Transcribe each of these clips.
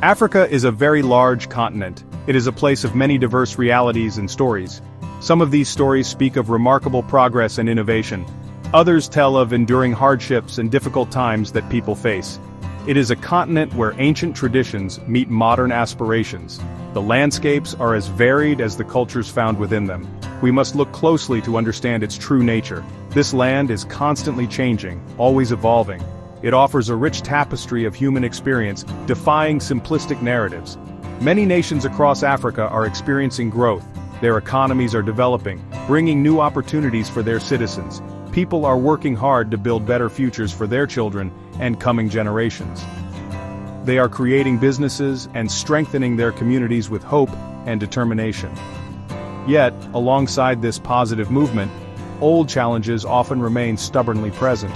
Africa is a very large continent. It is a place of many diverse realities and stories. Some of these stories speak of remarkable progress and innovation. Others tell of enduring hardships and difficult times that people face. It is a continent where ancient traditions meet modern aspirations. The landscapes are as varied as the cultures found within them. We must look closely to understand its true nature. This land is constantly changing, always evolving. It offers a rich tapestry of human experience, defying simplistic narratives. Many nations across Africa are experiencing growth. Their economies are developing, bringing new opportunities for their citizens. People are working hard to build better futures for their children and coming generations. They are creating businesses and strengthening their communities with hope and determination. Yet, alongside this positive movement, old challenges often remain stubbornly present.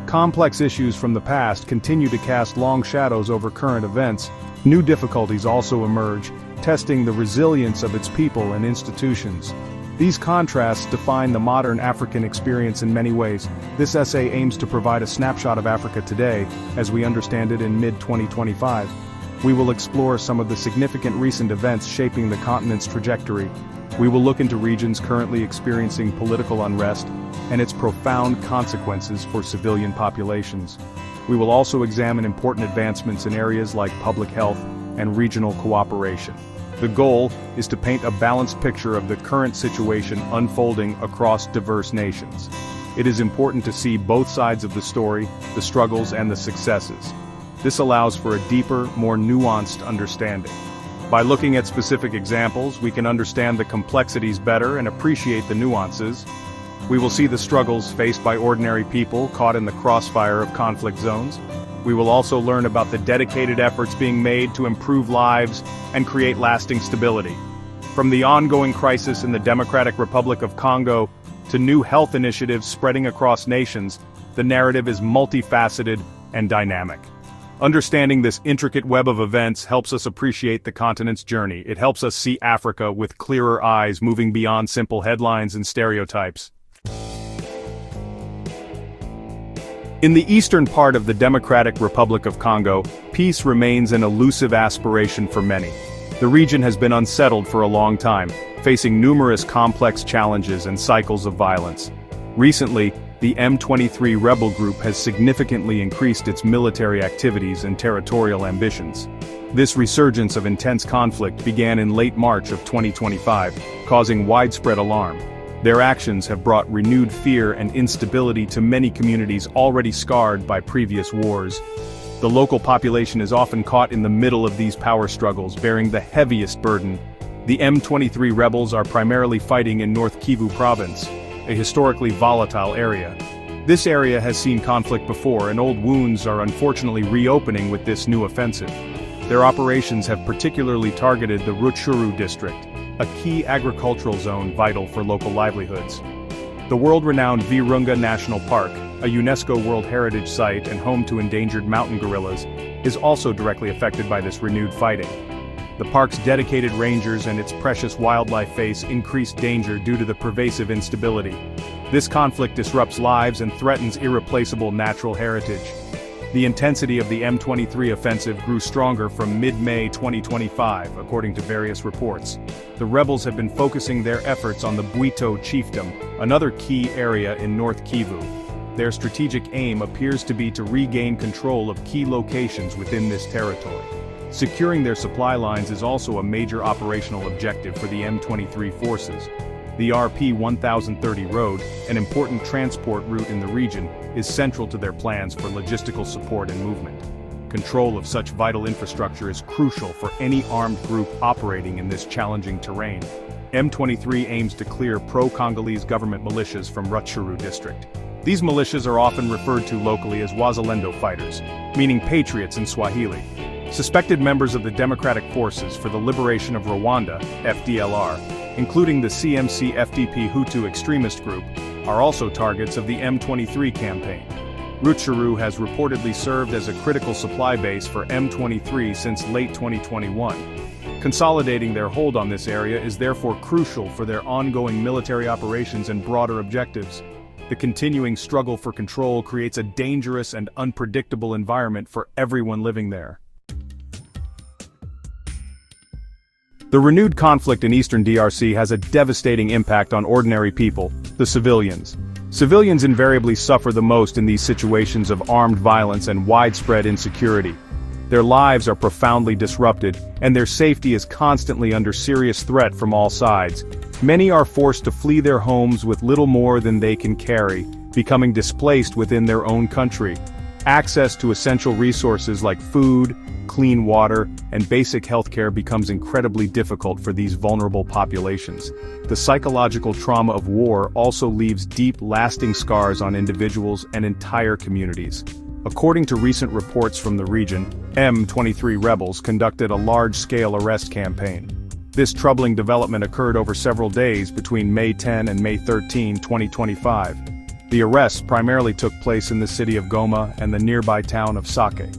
Complex issues from the past continue to cast long shadows over current events. New difficulties also emerge, testing the resilience of its people and institutions. These contrasts define the modern African experience in many ways. This essay aims to provide a snapshot of Africa today, as we understand it in mid-2025. We will explore some of the significant recent events shaping the continent's trajectory. We will look into regions currently experiencing political unrest and its profound consequences for civilian populations. We will also examine important advancements in areas like public health and regional cooperation. The goal is to paint a balanced picture of the current situation unfolding across diverse nations. It is important to see both sides of the story, the struggles and the successes. This allows for a deeper, more nuanced understanding. By looking at specific examples, we can understand the complexities better and appreciate the nuances. We will see the struggles faced by ordinary people caught in the crossfire of conflict zones. We will also learn about the dedicated efforts being made to improve lives and create lasting stability. From the ongoing crisis in the Democratic Republic of Congo to new health initiatives spreading across nations, the narrative is multifaceted and dynamic. Understanding this intricate web of events helps us appreciate the continent's journey. It helps us see Africa with clearer eyes, moving beyond simple headlines and stereotypes. In the eastern part of the Democratic Republic of Congo, peace remains an elusive aspiration for many. The region has been unsettled for a long time, facing numerous complex challenges and cycles of violence. Recently, the M23 rebel group has significantly increased its military activities and territorial ambitions. This resurgence of intense conflict began in late March of 2025, causing widespread alarm. Their actions have brought renewed fear and instability to many communities already scarred by previous wars. The local population is often caught in the middle of these power struggles, bearing the heaviest burden. The M23 rebels are primarily fighting in North Kivu province, a historically volatile area. This area has seen conflict before, and old wounds are unfortunately reopening with this new offensive. Their operations have particularly targeted the Rutshuru district, a key agricultural zone vital for local livelihoods. The world-renowned Virunga National Park, a UNESCO World Heritage Site and home to endangered mountain gorillas, is also directly affected by this renewed fighting. The park's dedicated rangers and its precious wildlife face increased danger due to the pervasive instability. This conflict disrupts lives and threatens irreplaceable natural heritage. The intensity of the M23 offensive grew stronger from mid-May 2025, according to various reports. The rebels have been focusing their efforts on the Bwito chiefdom, another key area in North Kivu. Their strategic aim appears to be to regain control of key locations within this territory. Securing their supply lines is also a major operational objective for the M23 forces. The RP 1030 road, an important transport route in the region, is central to their plans for logistical support and movement. Control of such vital infrastructure is crucial for any armed group operating in this challenging terrain. M23 aims to clear pro-Congolese government militias from Rutshuru district. These militias are often referred to locally as Wazalendo fighters, meaning patriots in Swahili. Suspected members of the Democratic Forces for the Liberation of Rwanda, FDLR, including the CMC-FDP Hutu extremist group, are also targets of the M23 campaign. Rutshuru has reportedly served as a critical supply base for M23 since late 2021. Consolidating their hold on this area is therefore crucial for their ongoing military operations and broader objectives. The continuing struggle for control creates a dangerous and unpredictable environment for everyone living there. The renewed conflict in eastern DRC has a devastating impact on ordinary people, the civilians. Civilians invariably suffer the most in these situations of armed violence and widespread insecurity. Their lives are profoundly disrupted, and their safety is constantly under serious threat from all sides. Many are forced to flee their homes with little more than they can carry, becoming displaced within their own country. Access to essential resources like food, clean water, and basic healthcare becomes incredibly difficult for these vulnerable populations. The psychological trauma of war also leaves deep, lasting scars on individuals and entire communities. According to recent reports from the region, M23 rebels conducted a large-scale arrest campaign. This troubling development occurred over several days between May 10 and May 13, 2025. The arrests primarily took place in the city of Goma and the nearby town of Sake.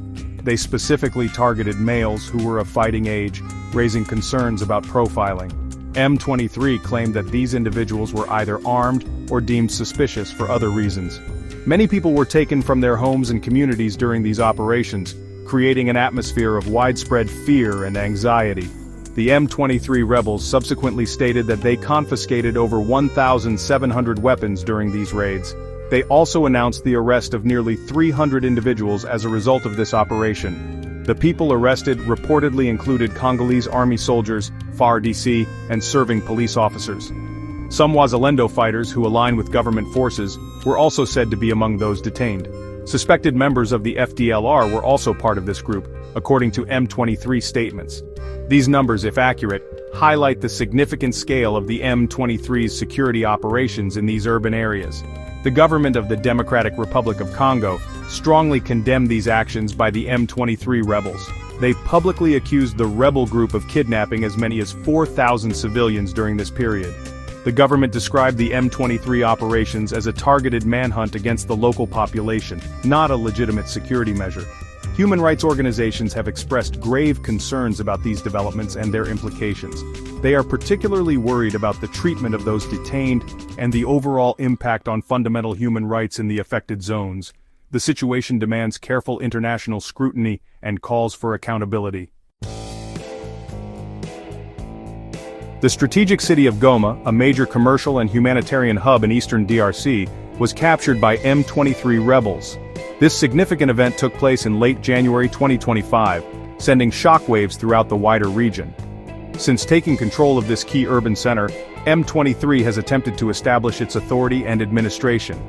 They specifically targeted males who were of fighting age, raising concerns about profiling. M23 claimed that these individuals were either armed or deemed suspicious for other reasons. Many people were taken from their homes and communities during these operations, creating an atmosphere of widespread fear and anxiety. The M23 rebels subsequently stated that they confiscated over 1,700 weapons during these raids. They also announced the arrest of nearly 300 individuals as a result of this operation. The people arrested reportedly included Congolese army soldiers, FARDC, and serving police officers. Some Wazalendo fighters who align with government forces were also said to be among those detained. Suspected members of the FDLR were also part of this group, according to M23 statements. These numbers, if accurate, highlight the significant scale of the M23's security operations in these urban areas. The government of the Democratic Republic of Congo strongly condemned these actions by the M23 rebels. They publicly accused the rebel group of kidnapping as many as 4,000 civilians during this period. The government described the M23 operations as a targeted manhunt against the local population, not a legitimate security measure. Human rights organizations have expressed grave concerns about these developments and their implications. They are particularly worried about the treatment of those detained and the overall impact on fundamental human rights in the affected zones. The situation demands careful international scrutiny and calls for accountability. The strategic city of Goma, a major commercial and humanitarian hub in eastern DRC, was captured by M23 rebels. This significant event took place in late January 2025, sending shockwaves throughout the wider region. Since taking control of this key urban center, M23 has attempted to establish its authority and administration.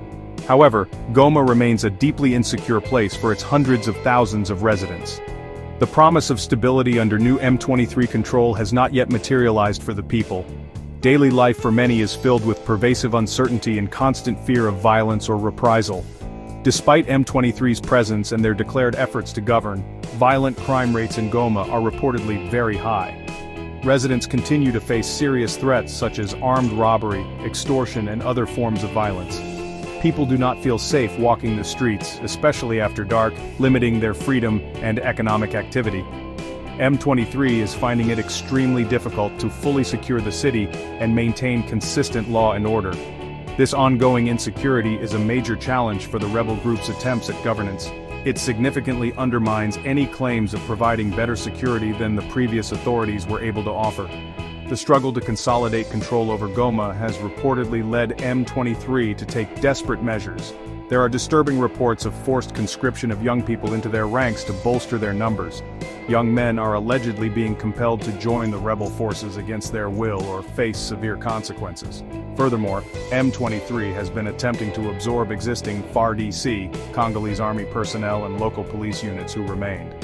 However, Goma remains a deeply insecure place for its hundreds of thousands of residents. The promise of stability under new M23 control has not yet materialized for the people. Daily life for many is filled with pervasive uncertainty and constant fear of violence or reprisal. Despite M23's presence and their declared efforts to govern, violent crime rates in Goma are reportedly very high. Residents continue to face serious threats such as armed robbery, extortion, and other forms of violence. People do not feel safe walking the streets, especially after dark, limiting their freedom and economic activity. M23 is finding it extremely difficult to fully secure the city and maintain consistent law and order. This ongoing insecurity is a major challenge for the rebel group's attempts at governance. It significantly undermines any claims of providing better security than the previous authorities were able to offer. The struggle to consolidate control over Goma has reportedly led M23 to take desperate measures. There are disturbing reports of forced conscription of young people into their ranks to bolster their numbers. Young men are allegedly being compelled to join the rebel forces against their will or face severe consequences. Furthermore, M23 has been attempting to absorb existing FARDC, Congolese army personnel and local police units who remained.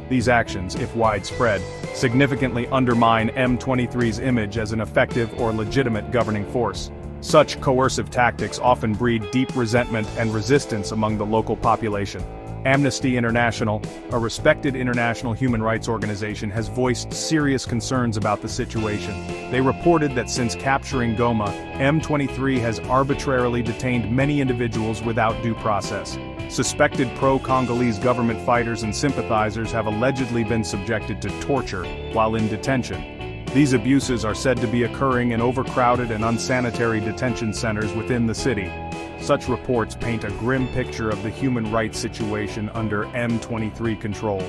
These actions, if widespread, significantly undermine M23's image as an effective or legitimate governing force. Such coercive tactics often breed deep resentment and resistance among the local population. Amnesty International, a respected international human rights organization, has voiced serious concerns about the situation. They reported that since capturing Goma, M23 has arbitrarily detained many individuals without due process. Suspected pro-Congolese government fighters and sympathizers have allegedly been subjected to torture while in detention. These abuses are said to be occurring in overcrowded and unsanitary detention centers within the city. Such reports paint a grim picture of the human rights situation under M23 control.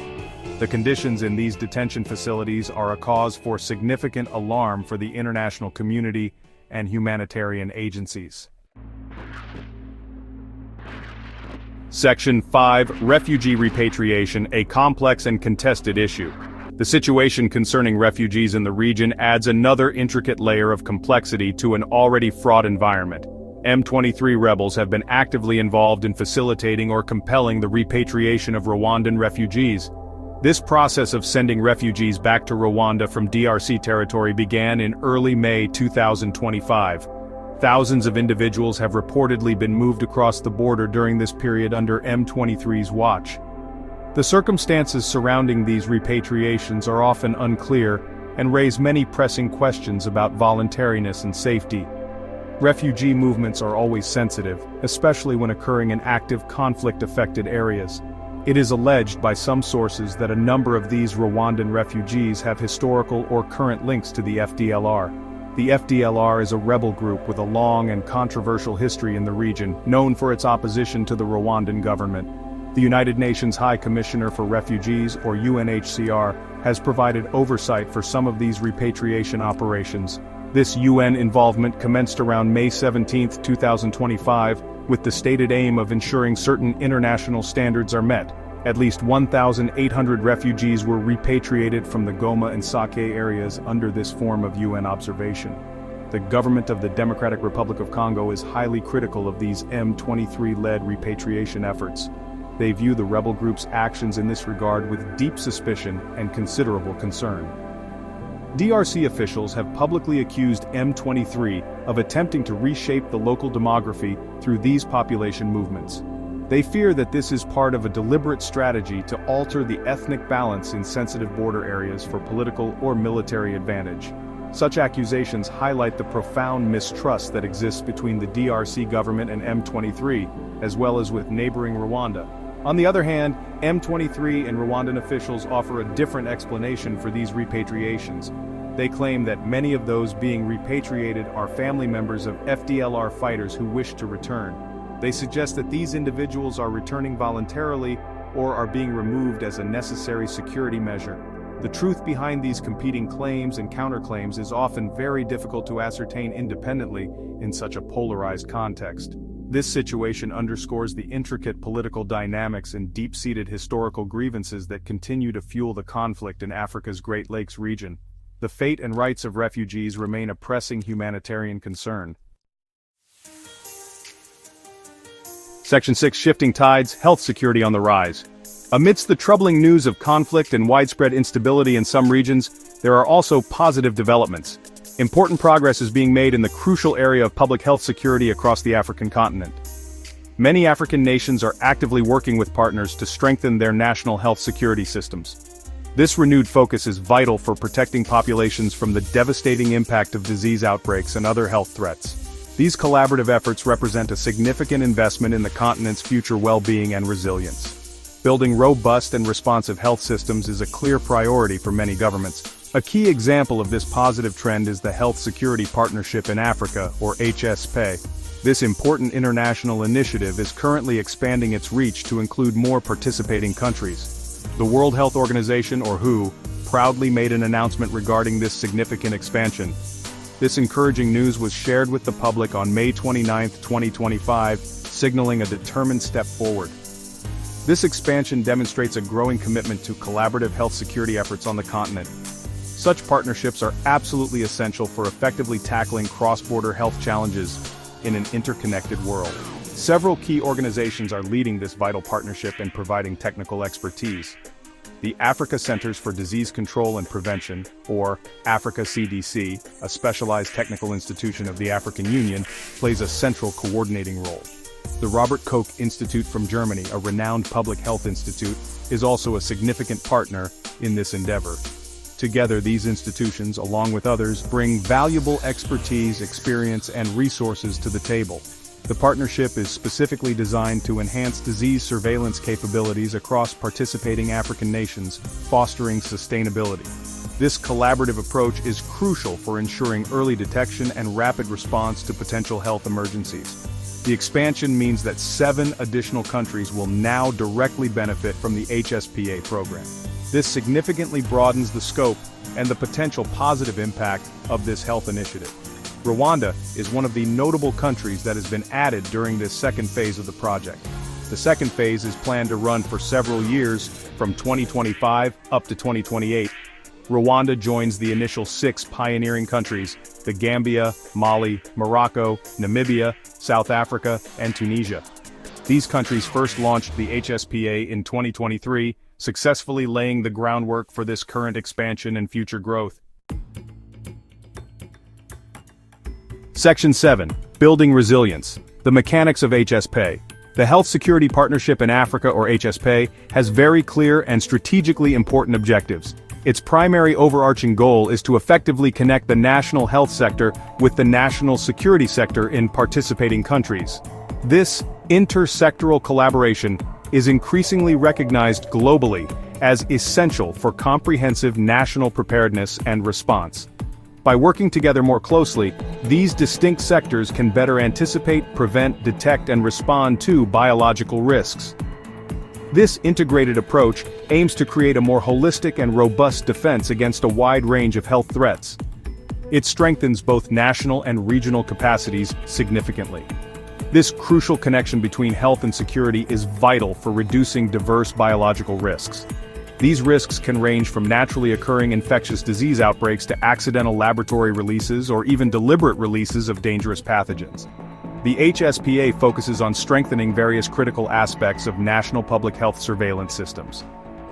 The conditions in these detention facilities are a cause for significant alarm for the international community and humanitarian agencies. Section 5. Refugee repatriation, a complex and contested issue. The situation concerning refugees in the region adds another intricate layer of complexity to an already fraught environment. M23 rebels have been actively involved in facilitating or compelling the repatriation of Rwandan refugees. This process of sending refugees back to Rwanda from DRC territory began in early May 2025. Thousands of individuals have reportedly been moved across the border during this period under M23's watch. The circumstances surrounding these repatriations are often unclear and raise many pressing questions about voluntariness and safety. Refugee movements are always sensitive, especially when occurring in active conflict-affected areas. It is alleged by some sources that a number of these Rwandan refugees have historical or current links to the FDLR. The FDLR is a rebel group with a long and controversial history in the region, known for its opposition to the Rwandan government. The United Nations High Commissioner for Refugees, or UNHCR, has provided oversight for some of these repatriation operations. This UN involvement commenced around May 17, 2025, with the stated aim of ensuring certain international standards are met. At least 1,800 refugees were repatriated from the GOMA and Sake areas under this form of UN observation. The government of the Democratic Republic of Congo is highly critical of these M23-led repatriation efforts. They view the rebel group's actions in this regard with deep suspicion and considerable concern. DRC officials have publicly accused M23 of attempting to reshape the local demography through these population movements. They fear that this is part of a deliberate strategy to alter the ethnic balance in sensitive border areas for political or military advantage. Such accusations highlight the profound mistrust that exists between the DRC government and M23, as well as with neighboring Rwanda. On the other hand, M23 and Rwandan officials offer a different explanation for these repatriations. They claim that many of those being repatriated are family members of FDLR fighters who wish to return. They suggest that these individuals are returning voluntarily or are being removed as a necessary security measure. The truth behind these competing claims and counterclaims is often very difficult to ascertain independently in such a polarized context. This situation underscores the intricate political dynamics and deep-seated historical grievances that continue to fuel the conflict in Africa's Great Lakes region. The fate and rights of refugees remain a pressing humanitarian concern. Section 6. Shifting tides, health security on the rise. Amidst the troubling news of conflict and widespread instability in some regions, there are also positive developments. Important progress is being made in the crucial area of public health security across the African continent. Many African nations are actively working with partners to strengthen their national health security systems. This renewed focus is vital for protecting populations from the devastating impact of disease outbreaks and other health threats. These collaborative efforts represent a significant investment in the continent's future well-being and resilience. Building robust and responsive health systems is a clear priority for many governments. A key example of this positive trend is the Health Security Partnership in Africa, or HSP. This important international initiative is currently expanding its reach to include more participating countries. The World Health Organization, or WHO, proudly made an announcement regarding this significant expansion. This encouraging news was shared with the public on May 29, 2025, signaling a determined step forward. This expansion demonstrates a growing commitment to collaborative health security efforts on the continent. Such partnerships are absolutely essential for effectively tackling cross-border health challenges in an interconnected world. Several key organizations are leading this vital partnership and providing technical expertise. The Africa Centers for Disease Control and Prevention, or Africa CDC, a specialized technical institution of the African Union, plays a central coordinating role. The Robert Koch Institute from Germany, a renowned public health institute, is also a significant partner in this endeavor. Together, these institutions, along with others, bring valuable expertise, experience, and resources to the table. The partnership is specifically designed to enhance disease surveillance capabilities across participating African nations, fostering sustainability. This collaborative approach is crucial for ensuring early detection and rapid response to potential health emergencies. The expansion means that 7 additional countries will now directly benefit from the HSPA program. This significantly broadens the scope and the potential positive impact of this health initiative. Rwanda is one of the notable countries that has been added during this second phase of the project. The second phase is planned to run for several years, from 2025 up to 2028. Rwanda joins the initial 6 pioneering countries: the Gambia, Mali, Morocco, Namibia, South Africa, and Tunisia. These countries first launched the HSPA in 2023, successfully laying the groundwork for this current expansion and future growth. Section 7. Building Resilience. The mechanics of HSPA. The Health Security Partnership in Africa, or HSPA, has very clear and strategically important objectives. Its primary overarching goal is to effectively connect the national health sector with the national security sector in participating countries. This intersectoral collaboration is increasingly recognized globally as essential for comprehensive national preparedness and response. By working together more closely, these distinct sectors can better anticipate, prevent, detect, and respond to biological risks. This integrated approach aims to create a more holistic and robust defense against a wide range of health threats. It strengthens both national and regional capacities significantly. This crucial connection between health and security is vital for reducing diverse biological risks. These risks can range from naturally occurring infectious disease outbreaks to accidental laboratory releases or even deliberate releases of dangerous pathogens. The HSPA focuses on strengthening various critical aspects of national public health surveillance systems.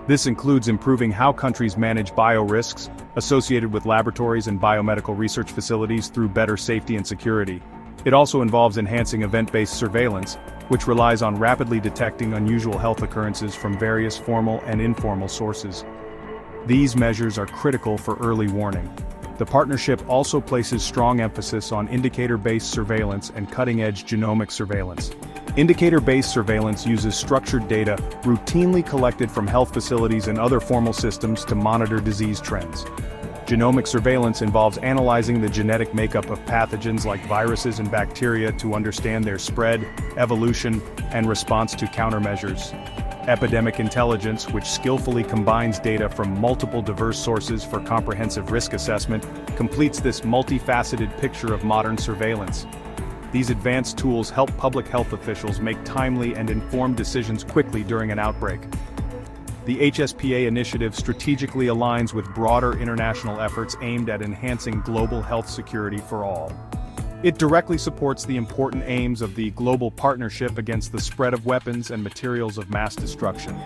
This includes improving how countries manage biorisks associated with laboratories and biomedical research facilities through better safety and security. It also involves enhancing event-based surveillance, which relies on rapidly detecting unusual health occurrences from various formal and informal sources. These measures are critical for early warning. The partnership also places strong emphasis on indicator-based surveillance and cutting-edge genomic surveillance. Indicator-based surveillance uses structured data routinely collected from health facilities and other formal systems to monitor disease trends. Genomic surveillance involves analyzing the genetic makeup of pathogens like viruses and bacteria to understand their spread, evolution, and response to countermeasures. Epidemic intelligence, which skillfully combines data from multiple diverse sources for comprehensive risk assessment, completes this multifaceted picture of modern surveillance. These advanced tools help public health officials make timely and informed decisions quickly during an outbreak. The HSPA initiative strategically aligns with broader international efforts aimed at enhancing global health security for all. It directly supports the important aims of the global partnership against the spread of weapons and materials of mass destruction.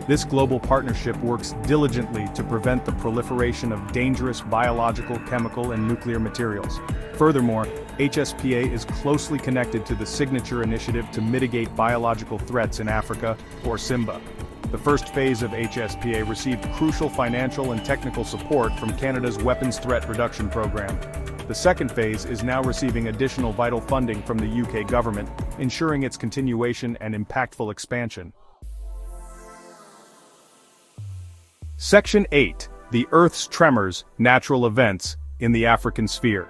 This global partnership works diligently to prevent the proliferation of dangerous biological, chemical, and nuclear materials. Furthermore, HSPA is closely connected to the Signature Initiative to Mitigate Biological Threats in Africa, or SIMBA. The first phase of HSPA received crucial financial and technical support from Canada's Weapons Threat Reduction Program. The second phase is now receiving additional vital funding from the UK government, ensuring its continuation and impactful expansion. Section 8. The Earth's Tremors, Natural Events, in the African Sphere.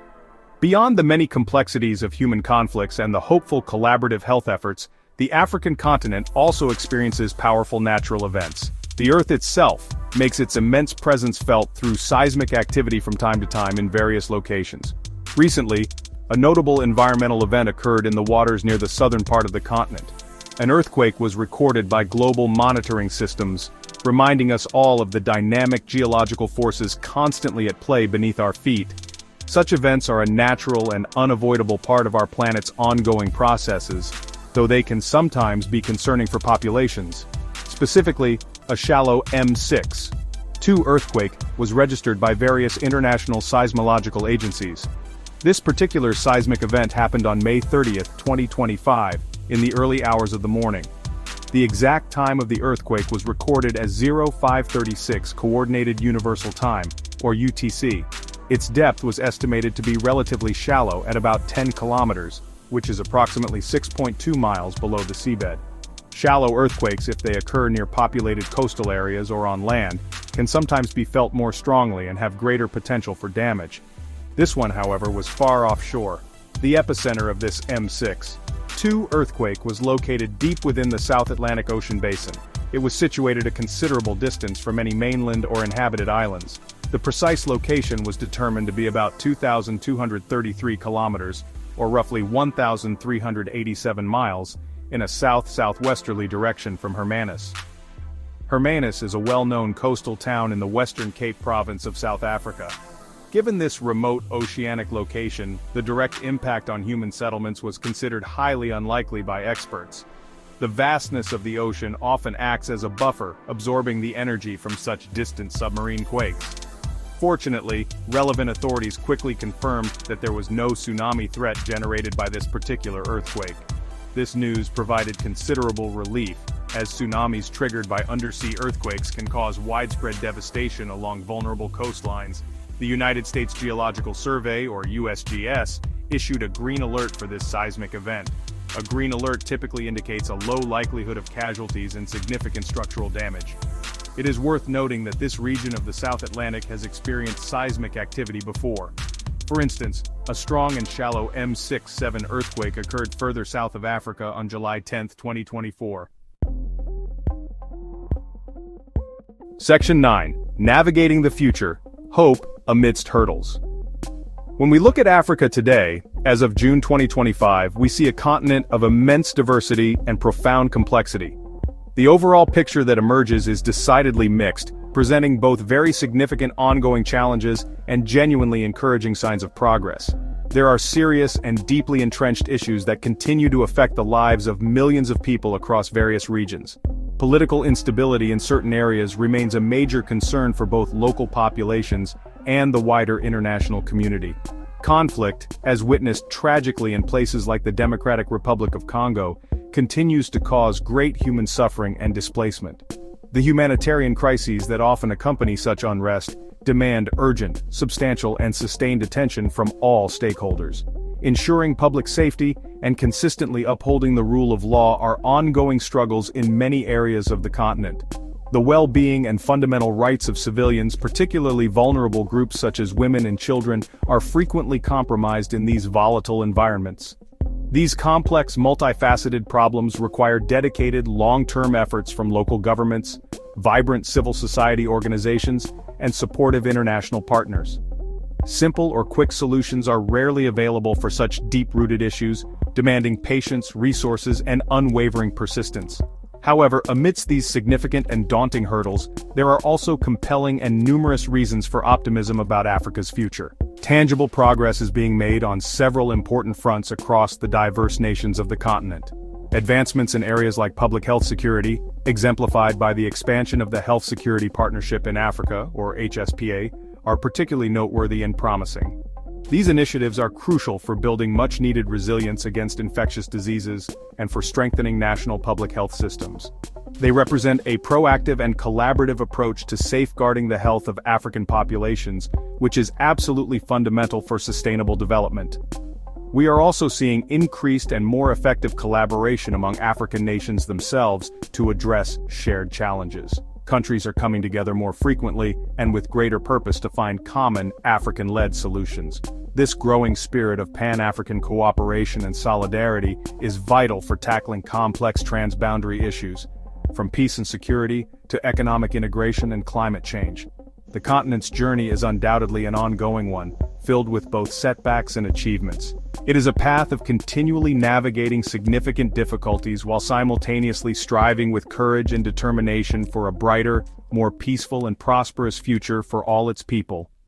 Beyond the many complexities of human conflicts and the hopeful collaborative health efforts, the African continent also experiences powerful natural events. The Earth itself makes its immense presence felt through seismic activity from time to time in various locations. Recently, a notable environmental event occurred in the waters near the southern part of the continent. An earthquake was recorded by global monitoring systems, reminding us all of the dynamic geological forces constantly at play beneath our feet. Such events are a natural and unavoidable part of our planet's ongoing processes, though they can sometimes be concerning for populations. Specifically, a shallow M6.2 earthquake was registered by various international seismological agencies. This particular seismic event happened on May 30, 2025, in the early hours of the morning. The exact time of the earthquake was recorded as 0536 Coordinated Universal Time, or UTC. Its depth was estimated to be relatively shallow at about 10 kilometers, which is approximately 6.2 miles below the seabed. Shallow earthquakes, if they occur near populated coastal areas or on land, can sometimes be felt more strongly and have greater potential for damage. This one, however, was far offshore. The epicenter of this M6.2 2 earthquake was located deep within the South Atlantic Ocean basin. It was situated a considerable distance from any mainland or inhabited islands. The precise location was determined to be about 2,233 kilometers, or roughly 1,387 miles, in a south-southwesterly direction from Hermanus. Hermanus is a well-known coastal town in the Western Cape province of South Africa. Given this remote oceanic location, the direct impact on human settlements was considered highly unlikely by experts. The vastness of the ocean often acts as a buffer, absorbing the energy from such distant submarine quakes. Fortunately, relevant authorities quickly confirmed that there was no tsunami threat generated by this particular earthquake. This news provided considerable relief, as tsunamis triggered by undersea earthquakes can cause widespread devastation along vulnerable coastlines. The United States Geological Survey, or USGS, issued a green alert for this seismic event. A green alert typically indicates a low likelihood of casualties and significant structural damage. It is worth noting that this region of the South Atlantic has experienced seismic activity before. For instance, a strong and shallow M6-7 earthquake occurred further south of Africa on July 10, 2024. Section 9. Navigating the Future. Hope amidst hurdles. When we look at Africa today, as of June 2025, we see a continent of immense diversity and profound complexity. The overall picture that emerges is decidedly mixed, presenting both very significant ongoing challenges and genuinely encouraging signs of progress. There are serious and deeply entrenched issues that continue to affect the lives of millions of people across various regions. Political instability in certain areas remains a major concern for both local populations and the wider international community. Conflict, as witnessed tragically in places like the Democratic Republic of Congo, continues to cause great human suffering and displacement. The humanitarian crises that often accompany such unrest demand urgent, substantial, and sustained attention from all stakeholders. Ensuring public safety and consistently upholding the rule of law are ongoing struggles in many areas of the continent. The well-being and fundamental rights of civilians, particularly vulnerable groups such as women and children, are frequently compromised in these volatile environments. These complex, multifaceted problems require dedicated, long-term efforts from local governments, vibrant civil society organizations, and supportive international partners. Simple or quick solutions are rarely available for such deep-rooted issues, demanding patience, resources, and unwavering persistence. However, amidst these significant and daunting hurdles, there are also compelling and numerous reasons for optimism about Africa's future. Tangible progress is being made on several important fronts across the diverse nations of the continent. Advancements in areas like public health security, exemplified by the expansion of the Health Security Partnership in Africa, or HSPA, are particularly noteworthy and promising. These initiatives are crucial for building much-needed resilience against infectious diseases and for strengthening national public health systems. They represent a proactive and collaborative approach to safeguarding the health of African populations, which is absolutely fundamental for sustainable development. We are also seeing increased and more effective collaboration among African nations themselves to address shared challenges. Countries are coming together more frequently and with greater purpose to find common African-led solutions. This growing spirit of Pan-African cooperation and solidarity is vital for tackling complex transboundary issues, from peace and security to economic integration and climate change. The continent's journey is undoubtedly an ongoing one, filled with both setbacks and achievements. It is a path of continually navigating significant difficulties while simultaneously striving with courage and determination for a brighter, more peaceful and prosperous future for all its people.